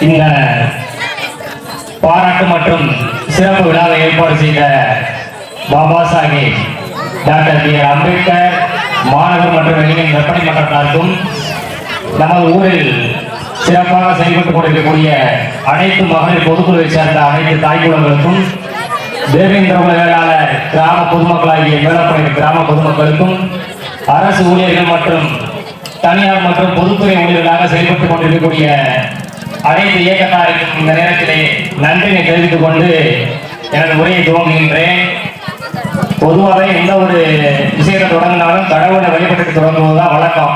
இந்த பாராட்டு மற்றும் சிறப்பு விழாவை ஏற்பாடு செய்த Baba Saheb doctor B R Ambedkar மாணவர் மற்றும் இளைஞர் விற்பனை மன்றத்தாருக்கும் நமது ஊரில் சிறப்பாக செயல்பட்டுக் கொண்டிருக்கக்கூடிய அனைத்து மகளிர் பொதுக்குழுவை சேர்ந்த அனைத்து தாய்க்குளங்களுக்கும் தேவேந்திர வேளாளர் கிராம பொதுமக்களாகிய மேலப்படை கிராம பொதுமக்களுக்கும் அரசு ஊழியர்கள் மற்றும் தனியார் மற்றும் பொதுத்துறை ஊழியர்களாக செயல்பட்டுக் கொண்டிருக்கக்கூடிய அனைத்து இயக்கத்தாருக்கும் இந்த நேரத்திலே நன்றியை தெரிவித்துக் கொண்டு எனது உரையை துவங்குகின்றேன். பொதுவாக எந்த ஒரு விஷயத்தை தொடங்கினாலும் கடவுளை வழிபட்டு தொடங்குவதுதான் வழக்கம்.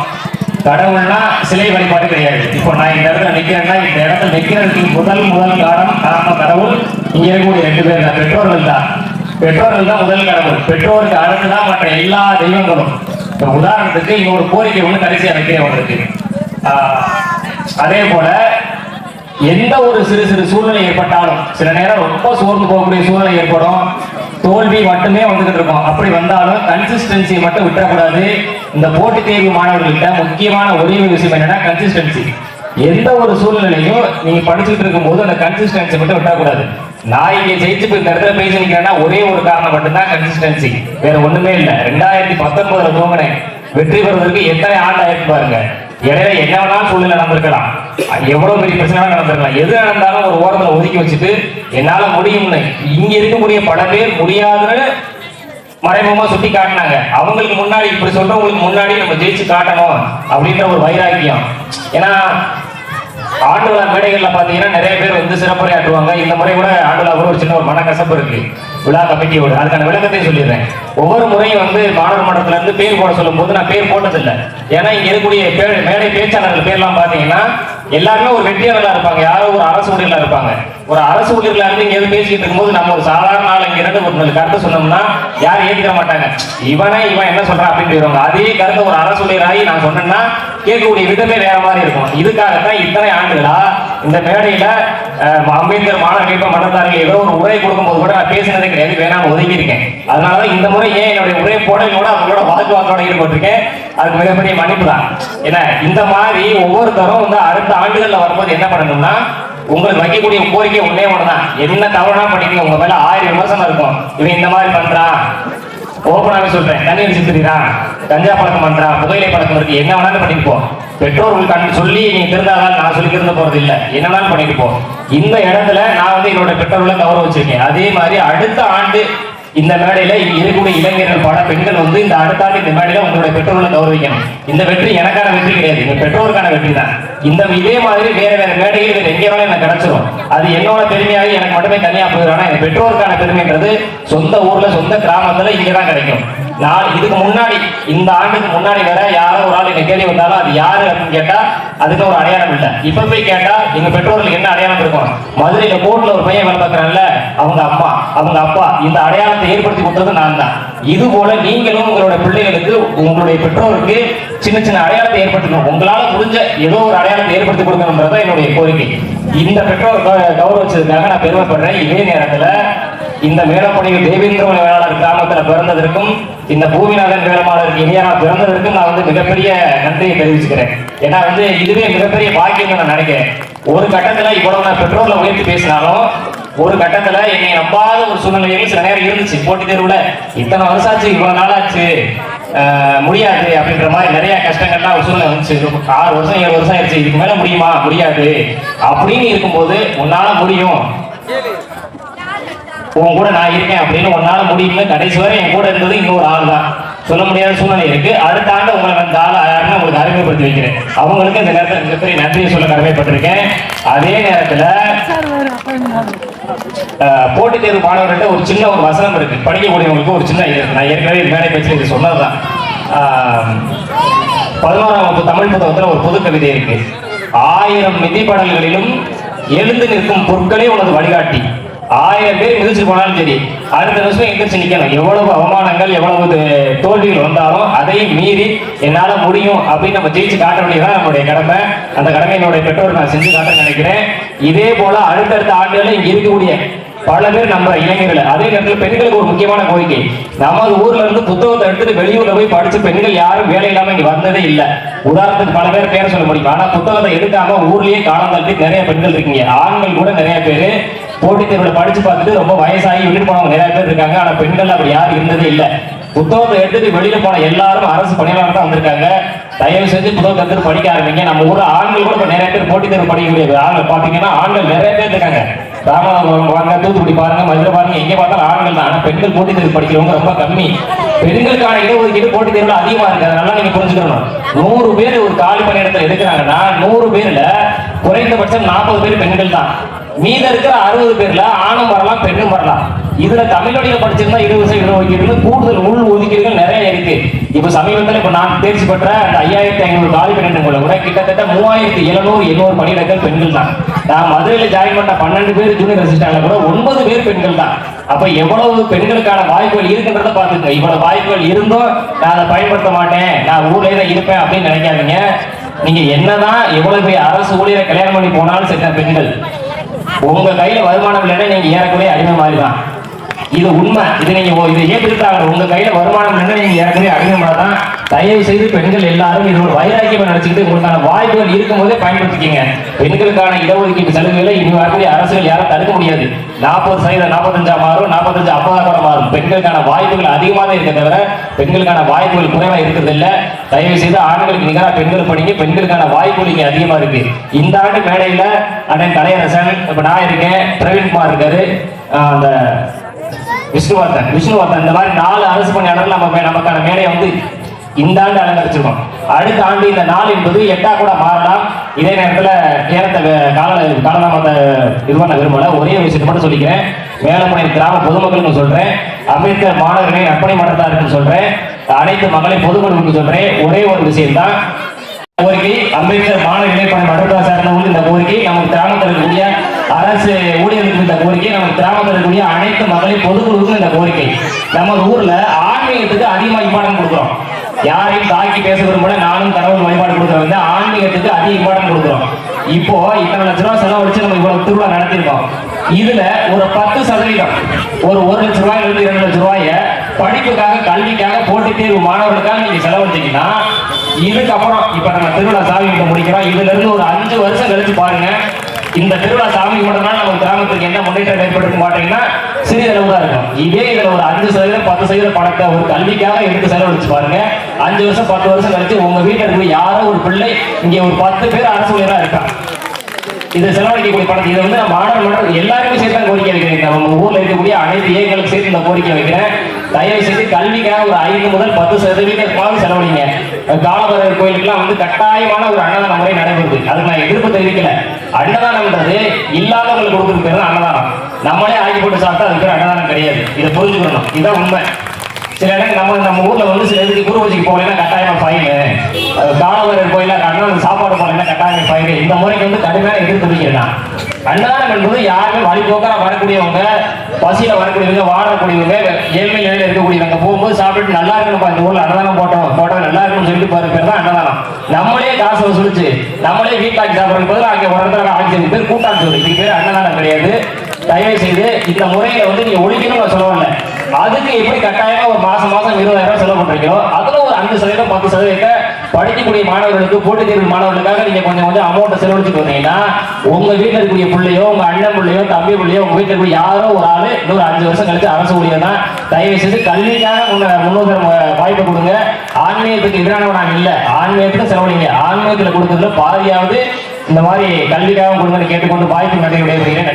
கடவுள்னா சிலை வழிபாடு கிடையாது. இப்போ நான் இந்த இடத்துல நிற்கிறேன்னா இந்த இடத்துல நிற்கிறதுக்கு முதல் காரணம் கடவுள் இங்க இருக்கக்கூடிய 2 பேர் தான், பெற்றோர்கள் தான் முதல் கடவுள். பெற்றோருக்கு அடுத்துதான் மற்ற எல்லா தெய்வங்களும். இப்போ உதாரணத்துக்கு இங்க ஒரு கோரிக்கை ஒன்று கடைசியா வைக்கிறேன் உங்களுக்கு. அதே போல எந்த ஒரு சிறு சூழ்நிலை ஏற்பட்டாலும் சில நேரம் ரொம்ப சோர்ந்து போகக்கூடிய சூழ்நிலை ஏற்படும், தோல்வி மட்டுமே வந்துகிட்டு இருக்கும். அப்படி வந்தாலும் கன்சிஸ்டன்சியை மட்டும் விட்டுறக்கூடாது. இந்த போட்டித் தேர்வு மாணவர்கள்ட்ட முக்கியமான ஒரே விஷயம் என்னன்னா கன்சிஸ்டன்சி. எந்த ஒரு சூழ்நிலையும் நீங்க படிச்சுட்டு இருக்கும் போது அந்த கன்சிஸ்டன்சி மட்டும் விட்டக்கூடாது. நான் இங்க ஜெயிச்சு போய் இந்த இடத்துல பேசி நிக்கிறேன்னா ஒரே ஒரு காரணம் மட்டும்தான் கன்சிஸ்டன்சி, வேற ஒண்ணுமே இல்லை. 2019 துவங்கினேன், வெற்றி பெறுவதற்கு எத்தனை ஆண்டு ஆயிருக்கு பாருங்க. இடையில என்ன வேணாலும் சூழ்நிலை நடந்திருக்கலாம், எவ்வளவு பெரிய பிரச்சனை நடந்திருக்கலாம். எது நடந்தாலும் ஒரு ஓரத்துல ஒதுக்கி வச்சுட்டு என்னால முடியும்னு இங்க இருக்கக்கூடிய பல பேர் முடியாதுன்னு மறைமுகமா சுட்டி காட்டினாங்க. அவங்களுக்கு முன்னாடி இப்படி சொல்றவங்களுக்கு முன்னாடி நம்ம ஜெயிச்சு காட்டணும் அப்படின்ற ஒரு வைராக்கியம். ஏன்னா ஆண்டு விழா மேடைகள்ல பாத்தீங்கன்னா நிறைய பேர் வந்து சிறப்புரையாற்றுவாங்க. இந்த முறை கூட ஆண்டு விழா கூட ஒரு சின்ன ஒரு மனக்கசப்பு இருக்கு விழா கமிட்டியோடு. அதுக்கான விளக்கத்தையும் சொல்லிடுறேன். ஒவ்வொரு முறையும் வந்து மாணவர் மன்றத்துல இருந்து பேர் போட சொல்லும் போது நான் பேர் போட்டதில்லை. ஏன்னா இங்க இருக்கக்கூடிய மேடை பேச்சாளர்கள் பேர்லாம் பாத்தீங்கன்னா எல்லாருமே ஒரு வெற்றியாளர்களா இருப்பாங்க, யாரோ ஒரு அரசு ஊழியர்களா இருப்பாங்க. ஒரு அரசு ஊழியர்களா இருந்து இங்க பேசிட்டு இருக்கும்போது நம்ம ஒரு சாதாரண ஆள் இங்க இருந்து ஒரு கருத்து சொன்னோம்னா யாரும் ஏற்றுக்க மாட்டாங்க. இவன் என்ன சொல்றான் அப்படின்னு போயிருவாங்க. அதே கருத்தை ஒரு அரசு ஊழியராகி நான் சொன்னேன்னா கேட்கக்கூடிய விதமே வேற மாதிரி இருக்கும். இதுக்காகத்தான் இத்தனை ஆண்டுகளா இந்த மேடையில அம்பேத்கர் மாணவர் மன்றத்தார்கள் ஏதோ ஒரு உரை கொடுக்கும்போது கூட நான் பேசினதே கிடையாது, வேணாம் ஒதுக்கி இருக்கேன். அதனாலதான் இந்த முறை ஏன் என்னுடைய உரையை போடலோட அவங்களோட வாக்குவாதோட ஈடுபட்டிருக்கேன். அதுக்கு மிகப்பெரிய மன்னிப்பு தான். ஏன்னா இந்த மாதிரி ஒவ்வொருத்தரும் வந்து அடுத்த ஆண்டுகள்ல வரும்போது என்ன பண்ணணும்னா உங்களுக்கு வைக்கக்கூடிய கோரிக்கை ஒன்னே ஒண்ணுதான், என்ன தவறுனா பண்ணிக்க. உங்க மேல 1000 விமர்சனம் இருக்கும். இவன் இந்த மாதிரி பண்றான், ஓப்பனாவே சொல்றேன், தண்ணி அடிச்சு திரிறான், கஞ்சா பழக்கம் பண்றான், புகையிலை பழக்கம் இருக்கு, என்ன வேணாலும் பண்ணிட்டு போ. பெற்றோர்கள் கண்டு சொல்லி நீங்க திருந்தாதான் நான் சொல்லி திருந்த போறது இல்லை, என்ன வேணாலும் பண்ணிட்டு போ. இந்த இடத்துல நான் வந்து என்னோட பெற்றோர்களை கௌரவ வச்சிருக்கேன். அதே மாதிரி அடுத்த ஆண்டு இந்த மேடையில இருக்கக்கூடிய இளைஞர்கள் பல பெண்கள் வந்து இந்த அடுத்த ஆண்டு இந்த மேடையில உங்களுடைய பெற்றோர்களை கௌரவிக்கணும். இந்த வெற்றி எனக்கான வெற்றி கிடையாது, எங்க பெற்றோருக்கான வெற்றி தான். இதே மாதிரி வேற மேடையில் வேற எங்கே வேணாலும் எனக்கு கிடைச்சிடும். அது என்னோட பெருமையாக எனக்கு மட்டுமே தனியா போயிடும். ஆனா எங்க பெற்றோருக்கான பெருமைன்றது சொந்த ஊர்ல சொந்த கிராமத்துல இங்கதான் கிடைக்கும். நான் இதுக்கு முன்னாடி இந்த ஆண்டுக்கு முன்னாடி வேற யாரோ ஒரு ஆள் என்ன கேள்வி வந்தாலும் அது யாரு அப்படின்னு கேட்டா அதுக்கு ஒரு அடையாளம் இல்லை. இப்ப போய் கேட்டா எங்க பெற்றோர்களுக்கு என்ன அடையாளம் இருக்கும்? மதுரையில கோர்ட்ல ஒரு பையன் வேலை பார்க்கறான்ல, அவங்க அம்மா அவங்க அப்பா, இந்த அடையாளத்தை ஏற்படுத்தி கொடுத்தது நான் தான். இது போல நீங்களும் உங்களோட பிள்ளைகளுக்கு உங்களுடைய பெற்றோருக்கு சின்ன சின்ன அடையாளத்தை ஏற்படுத்தணும். உங்களால முடிஞ்ச ஏதோ ஒரு அடையாளத்தை ஏற்படுத்தி கொடுக்கணும்ன்றதான் என்னுடைய கோரிக்கை. இந்த பெற்றோர் கௌரவிச்சதுக்காக நான் பெருமைப்படுறேன். இதே நேரத்துல இந்த மேலப்படையில் தேவேந்திர வேளாளர் கிராமத்துல பிறந்ததற்கும் இந்த பூமிநாதன் வேளமாளருக்கு இணையரா பிறந்ததற்கும் நான் வந்து மிகப்பெரிய நன்றியை தெரிவிச்சுக்கிறேன். ஏன்னா வந்து இதுவே மிகப்பெரிய பாக்கியம் நான் நினைக்கிறேன். ஒரு கட்டத்துல இவ்வளவு நான் பெற்றோர்ல உயர்த்தி பேசினாலும் ஒரு கட்டத்துல என்னை நம்பாத ஒரு சூழ்நிலையும் சில நேரம் இருந்துச்சு. போட்டித் தேர்வுல இத்தனை வருஷம் ஆச்சு, இவ்வளவு நாள் ஆச்சு, முடியாது அப்படின்ற மாதிரி நிறைய கஷ்டங்கள்லாம் ஒரு சூழ்நிலை வந்துச்சு. 6 வருஷம் 7 வருஷம் ஆயிடுச்சு, இதுக்கு மேல முடியுமா முடியாது அப்படின்னு இருக்கும்போது உன்னால முடியும், உன் கூட நான் இருக்கேன் அப்படின்னு உன்னால முடியும்னு கடைசி வரை என் கூட இருந்தது இன்னொரு ஆள் தான். சொல்ல முடியாத சூழ்நிலை இருக்கு. அடுத்த ஆண்டு உங்களை அந்த ஆள் யாருன்னு உங்களுக்கு அறிமுகப்படுத்தி வைக்கிறேன். அவங்களுக்கு இந்த நேரத்தில் மிகப்பெரிய நன்றியை சொல்ல கடமைப்பட்டிருக்கேன். அதே நேரத்துல போட்டித் தேர்வு மாணவர்கள்ட்ட ஒரு சின்ன ஒரு வசனம் இருக்கு, படிக்கக்கூடியவங்களுக்கு ஒரு சின்ன இது. நான் ஏற்கனவே மேடை பேச்சு இது சொன்னதுதான். 11ஆம் வகுப்பு தமிழ் புத்தகத்துல ஒரு புது கவிதை இருக்கு. 1000 மிதிப்படல்களிலும் எழுந்து நிற்கும் பொருட்களே உனது வழிகாட்டி. 1000 பேர் மிதிச்சு போனாலும் சரி, அடுத்த நிமிஷம் எந்திரிச்சு நிக்கணும். எவ்வளவு அவமானங்கள் எவ்வளவு தோல்விகள் வந்தாலும் அதையும் மீறி என்னால முடியும் அப்படின்னு நம்ம ஜெயிச்சு காட்ட வேண்டியதான் நம்மளுடைய கடமை. அந்த கடமை என்னுடைய பெற்றோர் நான் செஞ்சு காட்ட நினைக்கிறேன். இதே போல அடுத்தடுத்த ஆண்டுகளில் இங்க இருக்கக்கூடிய பல பேர் நம்ம இளைஞர்கள். அதே நேரத்தில் பெண்களுக்கு ஒரு முக்கியமான கோரிக்கை, நமது ஊர்ல இருந்து புத்தகத்தை எடுத்துட்டு வெளியூர்ல போய் படிச்சு பெண்கள் யாரும் வேலை இல்லாம இங்க வந்ததே இல்லை. உதாரணத்துக்கு பல பேர் பேரை சொல்ல முடியும். ஆனா புத்தகத்தை எடுக்காம ஊர்லயே காலம் தள்ளி நிறைய பெண்கள் இருக்கீங்க. ஆண்கள் கூட நிறைய பேர் போட்டித் தேர்வுல படிச்சு பார்த்துட்டு ரொம்ப வயசாகி விட்டுட்டு போனவங்க நிறைய பேர் இருக்காங்க. ஆனா பெண்கள் அப்படி யாரும் இருந்ததே இல்லை. புத்தகத்தை எடுத்துட்டு வெளியில போன எல்லாரும் அரசு பணியாளர் தான் வந்திருக்காங்க. தயவு செஞ்சு புத்தகத்தை எடுத்து படிக்க ஆரம்பிங்க. நம்ம ஊர்ல ஆண்கள் கூட நிறைய பேர் போட்டித் தேர்வு படிக்கக்கூடிய ஆண்கள் பாத்தீங்கன்னா ஆண்கள் நிறைய பேர் இருக்காங்க. ராமநாதபுரம் பாருங்க, தூத்துக்குடி பாருங்க, மதுரை பாருங்க, எங்க பார்த்தாலும் ஆண்கள் தான். ஆனா பெண்கள் போட்டித் தேர்வு படிக்கிறவங்க ரொம்ப கம்மி. பெண்களுக்கான இடஒதுக்கீடு போட்டித் தேர்வுல அதிகமா இருக்கு. அதனால நீங்க புரிஞ்சுக்கணும். 100 பேர் ஒரு காலி பணியிடத்தில் எடுக்கிறாங்கன்னா 100 பேர்ல குறைந்தபட்சம் 40 பேர் பெண்கள் தான். மீத இருக்கிற 60 பேர்ல ஆணும் வரலாம் பெண்ணும் வரலாம். இதுல தமிழ் வழியில படிச்சிருந்தா 20% இடஒதுக்கீடு, கூடுதல் உள் ஒதுக்கீடுகள் நிறைய இருக்கு. இப்ப சமீபத்தில் இப்ப நான் தேர்ச்சி பெற்ற அந்த 5500 காலி பணியிடங்களை கூட கிட்டத்தட்ட 3700 பணியிடங்கள் பெண்கள் தான். நான் மதுரையில ஜாயின் பண்ண 12 பேர் ஜூனியர் அசிஸ்டன்ட்ல கூட 9 பேர் பெண்கள் தான். அப்ப எவ்வளவு பெண்களுக்கான வாய்ப்புகள் இருக்குன்றத பாத்துங்க. இவ்வளவு வாய்ப்புகள் இருந்தும் நான் அதை பயன்படுத்த மாட்டேன், நான் ஊர்லயே தான் இருப்பேன் அப்படின்னு நினைக்காதீங்க. நீங்க என்னதான் எவ்வளவு பெரிய அரசு ஊழியரை கல்யாணம் பண்ணி போனாலும் சரி, பெண்கள் உங்க கையில வருமானம் இல்லைன்னா நீங்க ஏறக்குறைய அடிமை மாதிரி தான். இது உண்மை. இது நீங்க இதை ஏற்றுக்கிட்டாங்க. உங்க கையில வருமானம் இல்லைன்னா நீங்க ஏறக்குறைய அடிமை மாதிரி தான். தயவு செய்து பெண்கள் எல்லாரும் இது ஒரு வைராக்கியமா நினைச்சுக்கிட்டு உங்களுக்கான வாய்ப்புகள் இருக்கும் போதே பயன்படுத்திக்கீங்க. பெண்களுக்கான இடஒதுக்கீட்டு சலுகைகளை இனி வரக்கூடிய அரசுகள் யாரும் தடுக்க முடியாது. 40% 45 மாறும், 45 50 மாறும். பெண்களுக்கான வாய்ப்புகள் அதிகமாக இருக்க தவிர பெண்களுக்கான வாய்ப்புகள் குறைவா இருக்கிறது இல்லை. தயவு செய்து ஆண்களுக்கு நிகராக பெண்கள் படிங்க. பெண்களுக்கான வாய்ப்புகள் இங்க அதிகமா இருக்கு. இந்த ஆண்டு மேடையில அண்ணன் கலையரசன், இப்ப நான் இருக்கேன், பிரவீன்குமார் இருக்காரு, அந்த விஷ்ணுவர்தன், இந்த மாதிரி 4 அரசு பணியாளர்கள் நமக்கான மேடையை வந்து இந்த ஆண்டு அலங்கரிச்சிருக்கோம். அடுத்த ஆண்டு இந்த நாள் என்பது 8 கூட மாறலாம். இதே நேரத்தில் நேரத்தை காலதாமத்தை இது பண்ண விரும்பல. ஒரே விஷயத்தை மட்டும் சொல்லிக்கிறேன். மேலப்பனை கிராம பொதுமக்களுக்கு சொல்றேன், அம்பேத்கர் மாணவர்களை நற்பணி மன்றத்தாருக்கு சொல்றேன், அனைத்து மகளிர் பொதுமக்களுக்கு சொல்றேன். ஒரே ஒரு விஷயம் தான் கோரிக்கை. அம்பேத்கர் மாணவர் இணைப்பணி மன்றத்தார் சார்ந்த இந்த கோரிக்கை, நமக்கு கிராமத்தில் இருக்கக்கூடிய அரசு ஊழியர்களுக்கு இந்த கோரிக்கை, நம்ம கிராமத்தில் இருக்கக்கூடிய அனைத்து மகளிர் பொதுக்குழுவுக்கும் இந்த கோரிக்கை. நம்ம ஊர்ல ஆன்மீகத்துக்கு அதிகமாக இம்பார்ட்டன்ட் கொடுக்குறோம். யாரையும் தாக்கி பேச விரும்பல, நானும் கடவுள் வழிபாடு கொடுக்குறவங்க ஆன்மீகத்துக்கு அதிக இம்பார்ட்டன்ட் கொடுக்குறோம். இப்போ இத்தனை லட்ச ரூபாய் செலவழிச்சு நம்ம இவ்வளவு திருவிழா நடத்திருக்கோம். இதுல ஒரு 10% ஒரு 1 லட்ச ரூபாயிலிருந்து 2 லட்ச ரூபாய படிப்புக்காக, கல்விக்காக, போட்டித் தேர்வு மாணவர்களுக்காக நீங்க செலவழிச்சீங்கன்னா இதுக்கப்புறம் இப்ப நம்ம திருவிழா சாமி முடிக்கிறோம். இதுல இருந்து ஒரு 5 வருஷம் கழிச்சு பாருங்க, இந்த திருவிழா சாமி கும்பிட்டதுனால நம்ம கிராமத்துக்கு என்ன முன்னேற்றம் ஏற்படுத்த மாட்டீங்கன்னா சிறிதளவு தான் இருக்கும். இதே இதுல ஒரு 5% 10% பணத்தை ஒரு கல்விக்காக எடுத்து செலவழிச்சு பாருங்க. 5 வருஷம் 10 வருஷம் கழிச்சு உங்க வீட்டில் இருக்கக்கூடிய யாரோ ஒரு பிள்ளை இங்க ஒரு 10 பேர் அரசு ஊழியரா இருக்கான். இது செலவழிக்கக்கூடிய பணத்தை இதை வந்து மாணவர்கள் எல்லாருமே சேர்த்து கோரிக்கை வைக்கிறேன். நம்ம ஊர்ல இருக்கக்கூடிய அனைத்து ஏகளுக்கு சேர்த்து இந்த கோரிக்கை வைக்கிறேன். தயவு செய்து கல்விக்காக ஒரு 5 முதல் 10% செலவழிங்க. காலபைரவர் கோயிலுக்குலாம் வந்து கட்டாயமான ஒரு அன்னதான முறை நடைபெறுது. அதுக்கு நான் எதிர்ப்பு தெரிவிக்கல. அன்னதானம்ன்றது இல்லாதவங்களுக்கு கொடுக்குறது பேர் தான் அன்னதானம். நம்மளே ஆக்கி போட்டு சாப்பிட்டா அதுக்கு அன்னதானம் கிடையாது. இதை புரிஞ்சுக்கணும். இதுதான் உண்மை. சில இடங்கள் நம்ம ஊர்ல வந்து சில இதுக்கு குருவச்சிக்கு போகலைன்னா கட்டாயமா ஃபைனு, காலவரர் கோயில அண்ணன் சாப்பாடு போகலைன்னா கட்டாயமா ஃபைனு. இந்த முறைக்கு வந்து கடுமையான எதிர்ப்பு தெரிவிக்கிறேன். அன்னதானம் என்பது யாருமே வழிபோக்கா வரக்கூடியவங்க, பசியில வரக்கூடியவங்க, வாழக்கூடியவங்க, ஏழ்மை நிலையில இருக்கக்கூடியவங்க போகும்போது சாப்பிட்டு நல்லா இருக்கணும், இந்த ஊர்ல அன்னதானம் போட்டோம் நல்லா இருக்குன்னு சொல்லிட்டு போற பேர் தான் அன்னதானம். நம்மளே காசு வசூலிச்சு நம்மளே வீட்டாக்கி சாப்பிடுறது போது அங்கே ஒரு இடத்துல ஆட்சி பேர் கூட்டாட்சி சொல்லி இதுக்கு பேர் அன்னதானம் கிடையாது. தயவு செய்து இந்த முறையில வந்து நீங்க ஒழிக்கணும்னு சொல்லல. அதுக்கு எப்படி கட்டாயமா ஒரு மாசம் 20,000 செலவு பண்றீங்களோ அதுல ஒரு 5% 10% படிக்கக்கூடிய மாணவர்களுக்கு, போட்டித் தேர்வு மாணவர்களுக்காக நீங்க கொஞ்சம் அமௌண்ட் செலவழிச்சுட்டு வந்தீங்கன்னா உங்க வீட்டில் இருக்கக்கூடிய பிள்ளையோ, உங்க அண்ணன் பிள்ளையோ, தம்பி பிள்ளையோ, உங்க வீட்டில் இருக்கக்கூடிய யாரோ ஒரு ஆளு இன்னொரு 5 வருஷம் கழிச்சு அரசு ஊழியர் தான். தயவு செய்து கல்விக்காக முன்னோக்கிற வாய்ப்பை கொடுங்க. ஆன்மீகத்துக்கு எதிரானவன் நான் இல்லை, ஆன்மீகத்துக்கு செலவழிங்க. ஆன்மீகத்தில் கொடுக்கறதுல பாதியாவது இந்த மாதிரி கல்விக்காக கொடுங்கன்னு கேட்டுக்கொண்டு வாய்ப்பு நடைபெறுகிறேன்.